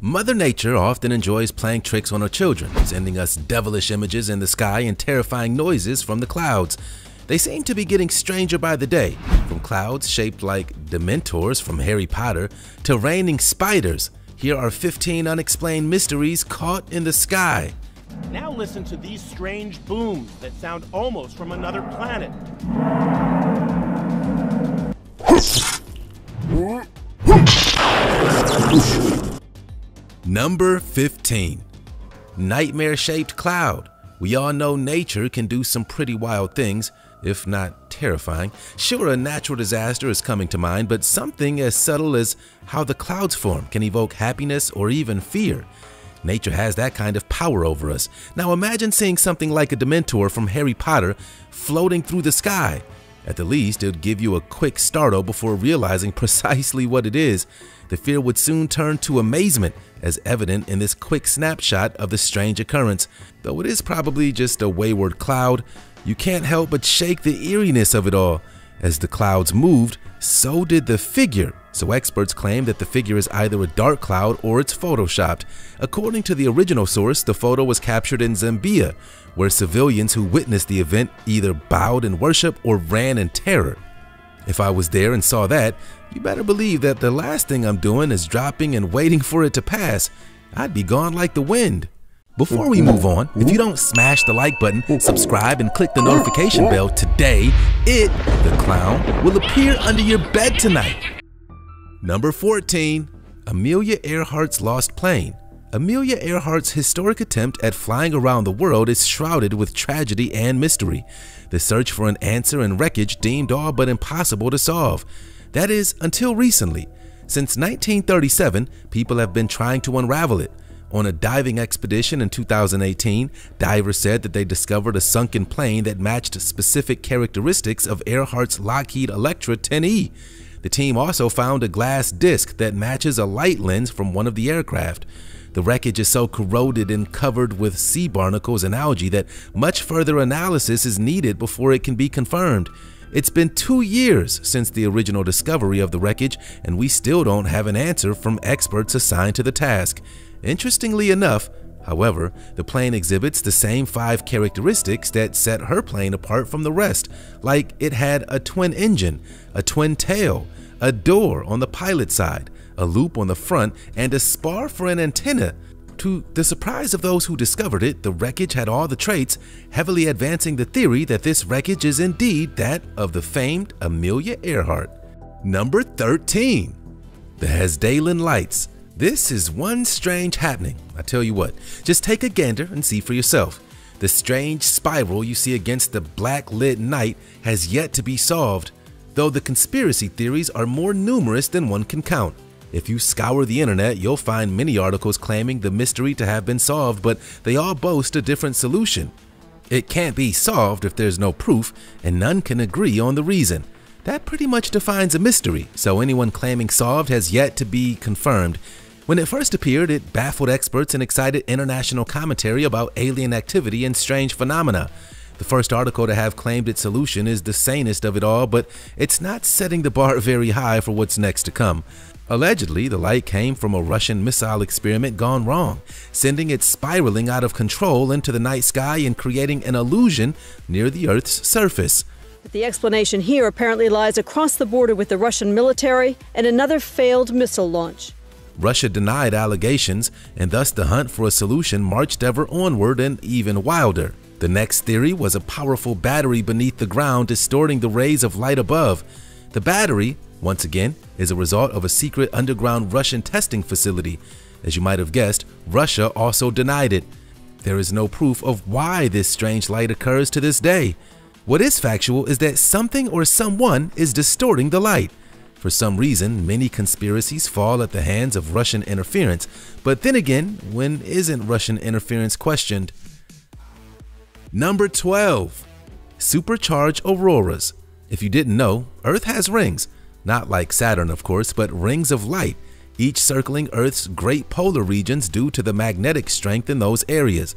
Mother Nature often enjoys playing tricks on her children, sending us devilish images in the sky and terrifying noises from the clouds. They seem to be getting stranger by the day, from clouds shaped like Dementors from Harry Potter to raining spiders. Here are 15 unexplained mysteries caught in the sky. Now listen to these strange booms that sound almost from another planet. Number 15. Nightmare-shaped cloud. We all know nature can do some pretty wild things, if not terrifying. Sure, a natural disaster is coming to mind, but something as subtle as how the clouds form can evoke happiness or even fear. Nature has that kind of power over us. Now imagine seeing something like a Dementor from Harry Potter floating through the sky. At the least, it would give you a quick startle before realizing precisely what it is. The fear would soon turn to amazement, as evident in this quick snapshot of the strange occurrence. Though it is probably just a wayward cloud, you can't help but shake the eeriness of it all. As the clouds moved, so did the figure. So experts claim that the figure is either a dark cloud or it's photoshopped. According to the original source, the photo was captured in Zambia, where civilians who witnessed the event either bowed in worship or ran in terror. If I was there and saw that, you better believe that the last thing I'm doing is dropping and waiting for it to pass. I'd be gone like the wind. Before we move on, if you don't smash the like button, subscribe, and click the notification bell today, the clown, will appear under your bed tonight. Number 14. Amelia Earhart's lost plane. Amelia Earhart's historic attempt at flying around the world is shrouded with tragedy and mystery. The search for an answer and wreckage deemed all but impossible to solve. That is, until recently. Since 1937, people have been trying to unravel it. On a diving expedition in 2018, divers said that they discovered a sunken plane that matched specific characteristics of Earhart's Lockheed Electra 10E. The team also found a glass disc that matches a light lens from one of the aircraft. The wreckage is so corroded and covered with sea barnacles and algae that much further analysis is needed before it can be confirmed. It's been 2 years since the original discovery of the wreckage, and we still don't have an answer from experts assigned to the task. Interestingly enough, however, the plane exhibits the same 5 characteristics that set her plane apart from the rest, like it had a twin engine, a twin tail, a door on the pilot side, a loop on the front, and a spar for an antenna. To the surprise of those who discovered it, the wreckage had all the traits, heavily advancing the theory that this wreckage is indeed that of the famed Amelia Earhart. Number 13. The Hessdalen Lights. This is one strange happening. I tell you what, just take a gander and see for yourself. The strange spiral you see against the black-lit night has yet to be solved, though the conspiracy theories are more numerous than one can count. If you scour the internet, you'll find many articles claiming the mystery to have been solved, but they all boast a different solution. It can't be solved if there's no proof, and none can agree on the reason. That pretty much defines a mystery, so anyone claiming solved has yet to be confirmed. When it first appeared, it baffled experts and excited international commentary about alien activity and strange phenomena. The first article to have claimed its solution is the sanest of it all, but it's not setting the bar very high for what's next to come. Allegedly, the light came from a Russian missile experiment gone wrong, sending it spiraling out of control into the night sky and creating an illusion near the Earth's surface. But the explanation here apparently lies across the border with the Russian military and another failed missile launch. Russia denied allegations, and thus the hunt for a solution marched ever onward and even wilder. The next theory was a powerful battery beneath the ground distorting the rays of light above. The battery, once again, is a result of a secret underground Russian testing facility. As you might have guessed, Russia also denied it. There is no proof of why this strange light occurs to this day. What is factual is that something or someone is distorting the light. For some reason, many conspiracies fall at the hands of Russian interference, but then again, when isn't Russian interference questioned? Number 12. Supercharged auroras. If you didn't know, Earth has rings. Not like Saturn, of course, but rings of light, each circling Earth's great polar regions due to the magnetic strength in those areas.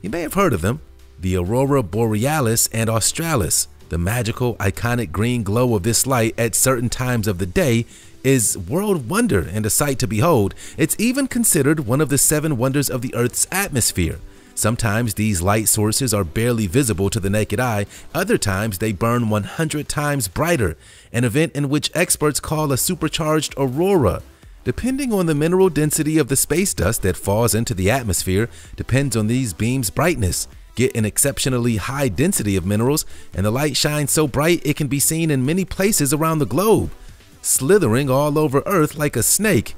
You may have heard of them, the Aurora Borealis and Australis. The magical, iconic green glow of this light at certain times of the day is world wonder and a sight to behold. It's even considered one of the 7 wonders of the Earth's atmosphere. Sometimes these light sources are barely visible to the naked eye, other times they burn 100 times brighter, an event in which experts call a supercharged aurora. Depending on the mineral density of the space dust that falls into the atmosphere depends on these beams' brightness. Get an exceptionally high density of minerals, and the light shines so bright it can be seen in many places around the globe, slithering all over Earth like a snake.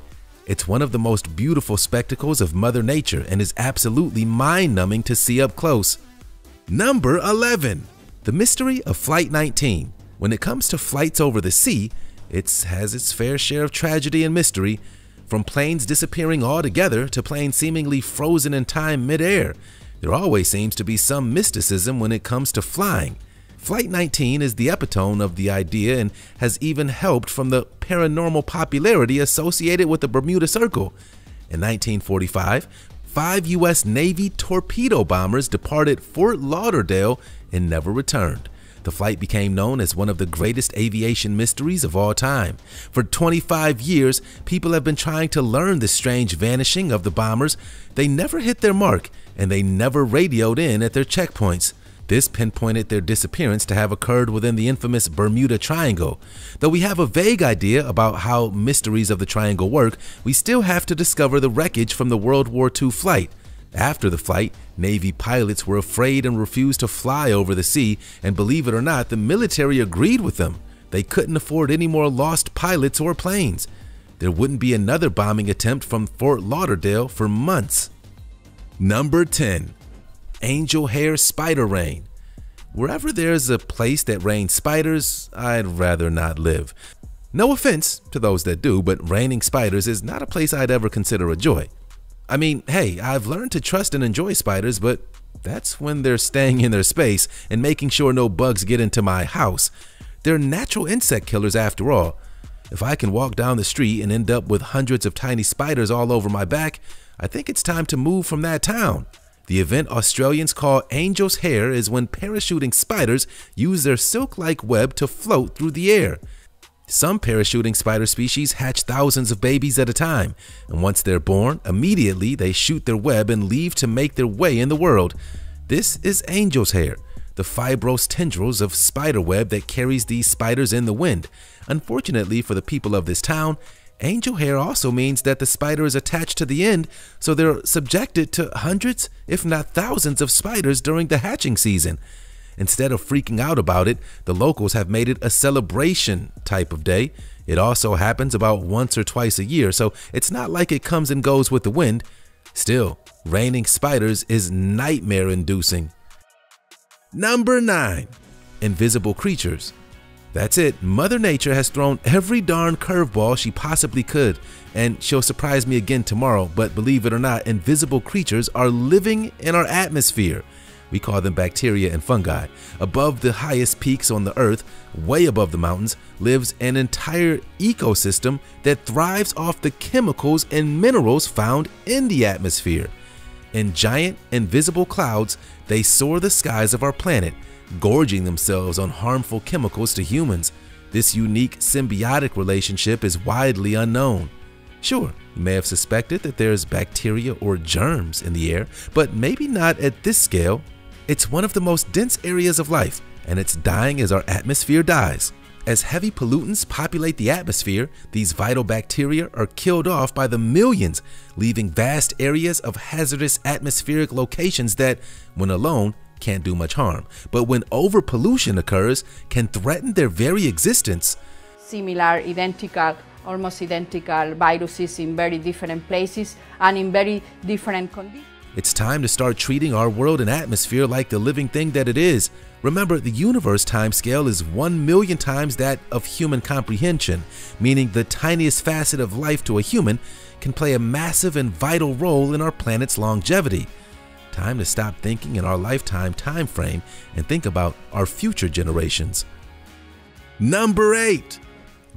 It's one of the most beautiful spectacles of Mother Nature and is absolutely mind-numbing to see up close. Number 11. The mystery of Flight 19. When it comes to flights over the sea, it has its fair share of tragedy and mystery, from planes disappearing altogether to planes seemingly frozen in time mid-air. There always seems to be some mysticism when it comes to flying. Flight 19 is the epitome of the idea and has even helped from the paranormal popularity associated with the Bermuda Circle. In 1945, 5 U.S. Navy torpedo bombers departed Fort Lauderdale and never returned. The flight became known as one of the greatest aviation mysteries of all time. For 25 years, people have been trying to learn the strange vanishing of the bombers. They never hit their mark, and they never radioed in at their checkpoints. This pinpointed their disappearance to have occurred within the infamous Bermuda Triangle. Though we have a vague idea about how mysteries of the triangle work, we still have to discover the wreckage from the World War II flight. After the flight, Navy pilots were afraid and refused to fly over the sea, and believe it or not, the military agreed with them. They couldn't afford any more lost pilots or planes. There wouldn't be another bombing attempt from Fort Lauderdale for months. Number 10. Angel hair spider rain. Wherever there's a place that rains spiders, I'd rather not live. No offense to those that do, but raining spiders is not a place I'd ever consider a joy. I mean, hey, I've learned to trust and enjoy spiders, but that's when they're staying in their space and making sure no bugs get into my house. They're natural insect killers after all. If I can walk down the street and end up with hundreds of tiny spiders all over my back, I think it's time to move from that town. The event Australians call Angel's Hair is when parachuting spiders use their silk-like web to float through the air. Some parachuting spider species hatch thousands of babies at a time, and once they're born, immediately they shoot their web and leave to make their way in the world. This is angel's hair, the fibrous tendrils of spider web that carries these spiders in the wind. Unfortunately for the people of this town, angel hair also means that the spider is attached to the end, so they're subjected to hundreds, if not thousands, of spiders during the hatching season. Instead of freaking out about it, the locals have made it a celebration type of day. It also happens about once or twice a year, so it's not like it comes and goes with the wind. Still, raining spiders is nightmare-inducing. Number 9. Invisible creatures. That's it. Mother Nature has thrown every darn curveball she possibly could, and she'll surprise me again tomorrow, but believe it or not, invisible creatures are living in our atmosphere. We call them bacteria and fungi. Above the highest peaks on the earth, way above the mountains, lives an entire ecosystem that thrives off the chemicals and minerals found in the atmosphere. In giant, invisible clouds, they soar the skies of our planet, gorging themselves on harmful chemicals to humans. This unique symbiotic relationship is widely unknown. Sure, you may have suspected that there's bacteria or germs in the air, but maybe not at this scale. It's one of the most dense areas of life, and it's dying as our atmosphere dies. As heavy pollutants populate the atmosphere, these vital bacteria are killed off by the millions, leaving vast areas of hazardous atmospheric locations that, when alone, can't do much harm, but when overpollution occurs, can threaten their very existence. Similar, identical, almost identical viruses in very different places and in very different conditions. It's time to start treating our world and atmosphere like the living thing that it is. Remember, the universe timescale is 1 million times that of human comprehension, meaning the tiniest facet of life to a human can play a massive and vital role in our planet's longevity. Time to stop thinking in our lifetime time frame and think about our future generations. Number 8.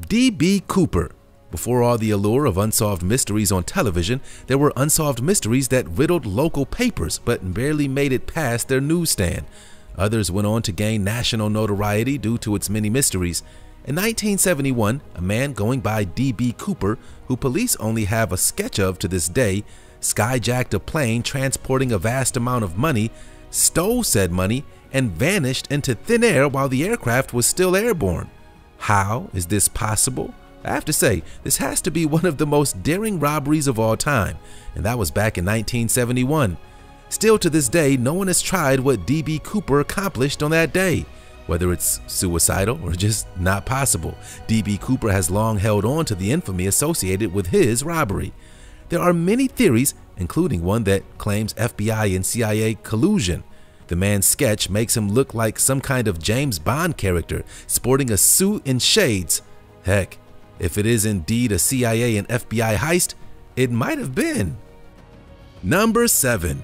D.B. Cooper. Before all the allure of unsolved mysteries on television, there were unsolved mysteries that riddled local papers but barely made it past their newsstand. Others went on to gain national notoriety due to its many mysteries. In 1971, a man going by D.B. Cooper, who police only have a sketch of to this day, skyjacked a plane transporting a vast amount of money, stole said money, and vanished into thin air while the aircraft was still airborne. How is this possible? I have to say, this has to be one of the most daring robberies of all time, and that was back in 1971. Still to this day, no one has tried what D.B. Cooper accomplished on that day. Whether it's suicidal or just not possible, D.B. Cooper has long held on to the infamy associated with his robbery. There are many theories, including one that claims FBI and CIA collusion. The man's sketch makes him look like some kind of James Bond character, sporting a suit and shades. Heck, if it is indeed a CIA and FBI heist, it might have been. Number 7.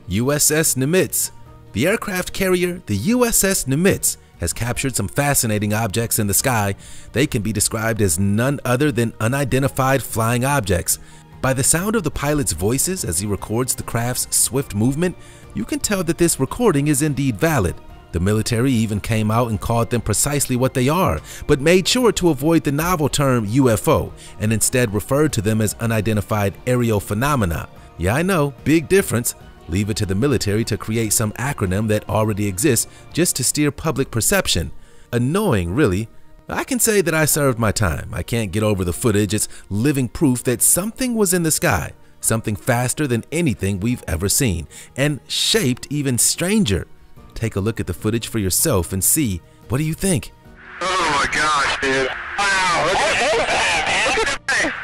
USS Nimitz. The aircraft carrier, the USS Nimitz, has captured some fascinating objects in the sky. They can be described as none other than unidentified flying objects. By the sound of the pilot's voices as he records the craft's swift movement, you can tell that this recording is indeed valid. The military even came out and called them precisely what they are, but made sure to avoid the novel term UFO and instead referred to them as unidentified aerial phenomena. Yeah, I know, big difference. Leave it to the military to create some acronym that already exists just to steer public perception. Annoying, really. I can say that I served my time. I can't get over the footage. It's living proof that something was in the sky, something faster than anything we've ever seen, and shaped even stranger. Take a look at the footage for yourself and see. What do you think? Oh my gosh, dude. Wow, look at that, man. Look at that.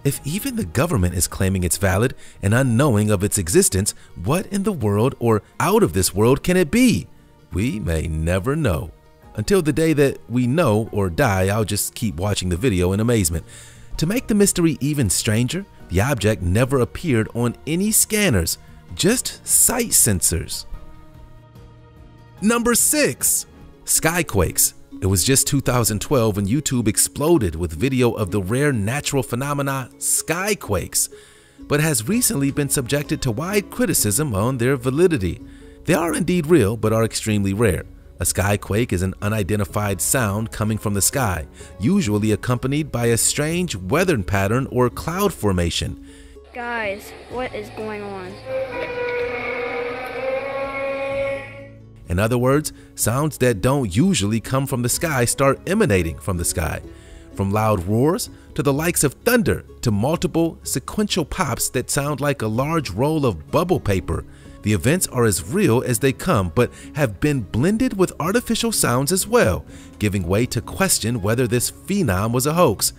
If even the government is claiming it's valid and unknowing of its existence, what in the world or out of this world can it be? We may never know. Until the day that we know or die, I'll just keep watching the video in amazement. To make the mystery even stranger, the object never appeared on any scanners, just sight sensors. Number 6. Skyquakes. It was just 2012 when YouTube exploded with video of the rare natural phenomena skyquakes, but has recently been subjected to wide criticism on their validity. They are indeed real, but are extremely rare. A skyquake is an unidentified sound coming from the sky, usually accompanied by a strange weather pattern or cloud formation. Guys, what is going on? In other words, sounds that don't usually come from the sky start emanating from the sky. From loud roars to the likes of thunder to multiple sequential pops that sound like a large roll of bubble paper. The events are as real as they come, but have been blended with artificial sounds as well, giving way to question whether this phenom was a hoax.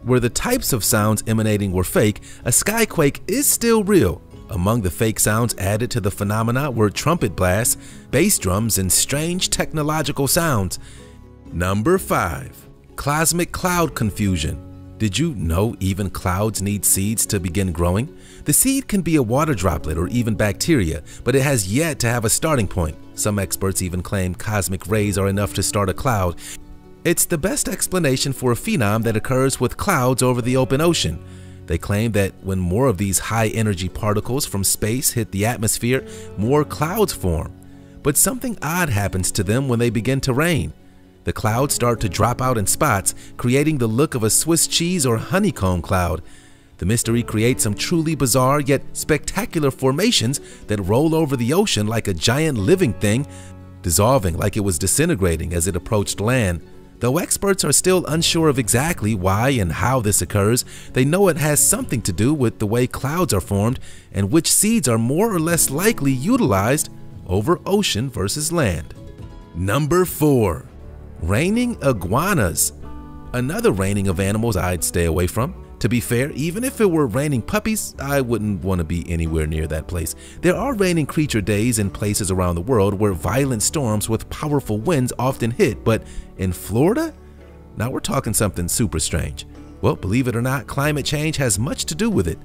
Where the types of sounds emanating were fake, a skyquake is still real. Among the fake sounds added to the phenomena were trumpet blasts, bass drums, and strange technological sounds. Number 5. Cosmic cloud confusion. Did you know even clouds need seeds to begin growing? The seed can be a water droplet or even bacteria, but it has yet to have a starting point. Some experts even claim cosmic rays are enough to start a cloud. It's the best explanation for a phenom that occurs with clouds over the open ocean. They claim that when more of these high-energy particles from space hit the atmosphere, more clouds form. But something odd happens to them when they begin to rain. The clouds start to drop out in spots, creating the look of a Swiss cheese or honeycomb cloud. The mystery creates some truly bizarre yet spectacular formations that roll over the ocean like a giant living thing, dissolving like it was disintegrating as it approached land. Though experts are still unsure of exactly why and how this occurs, they know it has something to do with the way clouds are formed and which seeds are more or less likely utilized over ocean versus land. Number 4. Raining iguanas. Another raining of animals I'd stay away from. To be fair, even if it were raining puppies, I wouldn't want to be anywhere near that place. There are raining creature days in places around the world where violent storms with powerful winds often hit, but in Florida? Now we're talking something super strange. Well, believe it or not, climate change has much to do with it.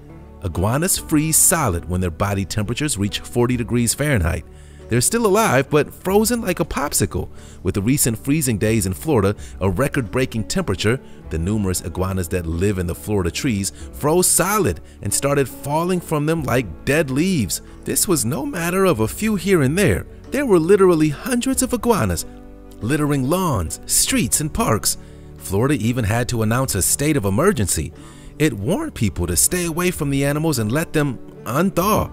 Iguanas freeze solid when their body temperatures reach 40 degrees Fahrenheit. They're still alive, but frozen like a popsicle. With the recent freezing days in Florida, a record-breaking temperature, the numerous iguanas that live in the Florida trees froze solid and started falling from them like dead leaves. This was no matter of a few here and there. There were literally hundreds of iguanas, littering lawns, streets, and parks. Florida even had to announce a state of emergency. It warned people to stay away from the animals and let them unthaw.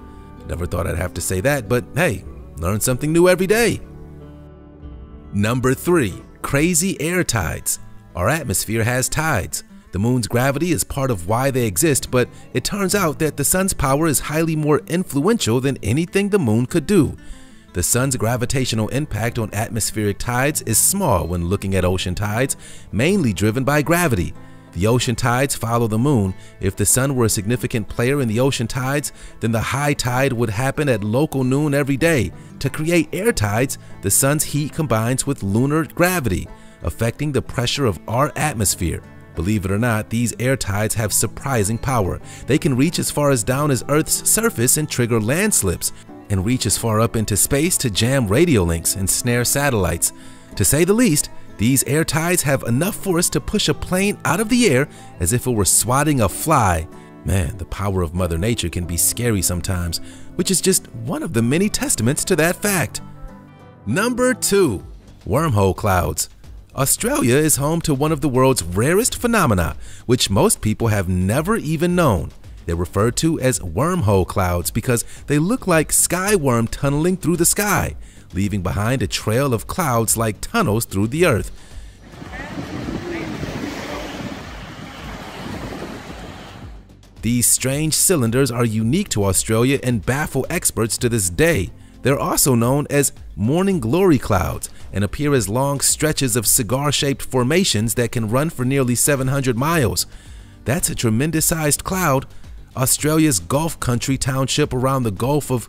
Never thought I'd have to say that, but hey, learn something new every day. Number 3. Crazy air tides. Our atmosphere has tides. The moon's gravity is part of why they exist, but it turns out that the sun's power is highly more influential than anything the moon could do. The sun's gravitational impact on atmospheric tides is small when looking at ocean tides, mainly driven by gravity. The ocean tides follow the moon. If the sun were a significant player in the ocean tides, then the high tide would happen at local noon every day. To create air tides, the sun's heat combines with lunar gravity, affecting the pressure of our atmosphere. Believe it or not, these air tides have surprising power. They can reach as far as down as Earth's surface and trigger landslips, and reach as far up into space to jam radio links and snare satellites. To say the least, these air tides have enough force to push a plane out of the air as if it were swatting a fly. Man, the power of Mother Nature can be scary sometimes, which is just one of the many testaments to that fact. Number 2. Wormhole clouds. Australia is home to one of the world's rarest phenomena, which most people have never even known. They're referred to as wormhole clouds because they look like skyworm tunneling through the sky, leaving behind a trail of clouds like tunnels through the earth. These strange cylinders are unique to Australia and baffle experts to this day. They're also known as morning glory clouds and appear as long stretches of cigar-shaped formations that can run for nearly 700 miles. That's a tremendous-sized cloud. Australia's Gulf Country township around the Gulf of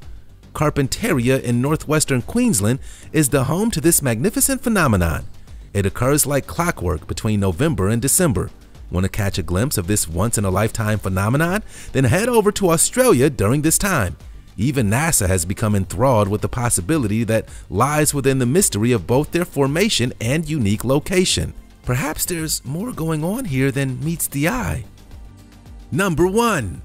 Carpentaria in northwestern Queensland is the home to this magnificent phenomenon. It occurs like clockwork between November and December. Want to catch a glimpse of this once-in-a-lifetime phenomenon? Then head over to Australia during this time. Even NASA has become enthralled with the possibility that lies within the mystery of both their formation and unique location. Perhaps there's more going on here than meets the eye. Number 1.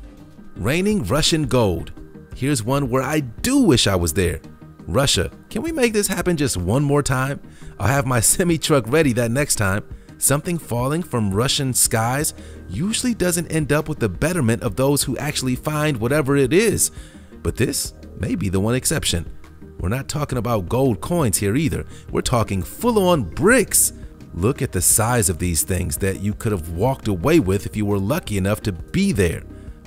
Raining Russian gold. Here's one where I do wish I was there. Russia, can we make this happen just one more time? I'll have my semi-truck ready that next time. Something falling from Russian skies usually doesn't end up with the betterment of those who actually find whatever it is. But this may be the one exception. We're not talking about gold coins here either. We're talking full-on bricks. Look at the size of these things that you could have walked away with if you were lucky enough to be there.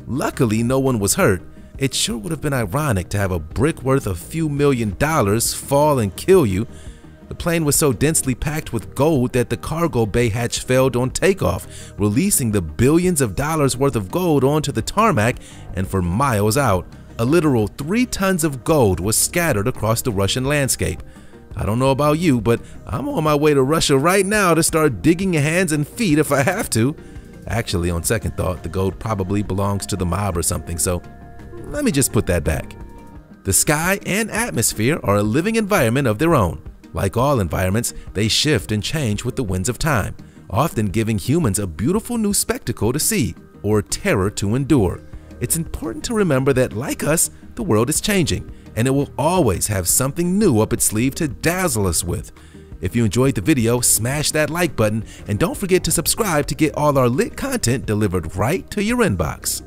Luckily, no one was hurt. It sure would have been ironic to have a brick worth a few $1 million fall and kill you. The plane was so densely packed with gold that the cargo bay hatch failed on takeoff, releasing the billions of dollars worth of gold onto the tarmac and for miles out. A literal 3 tons of gold was scattered across the Russian landscape. I don't know about you, but I'm on my way to Russia right now to start digging hands and feet if I have to. Actually, on second thought, the gold probably belongs to the mob or something, so let me just put that back. The sky and atmosphere are a living environment of their own. Like all environments, they shift and change with the winds of time, often giving humans a beautiful new spectacle to see or terror to endure. It's important to remember that, like us, the world is changing, and it will always have something new up its sleeve to dazzle us with. If you enjoyed the video, smash that like button, and don't forget to subscribe to get all our lit content delivered right to your inbox.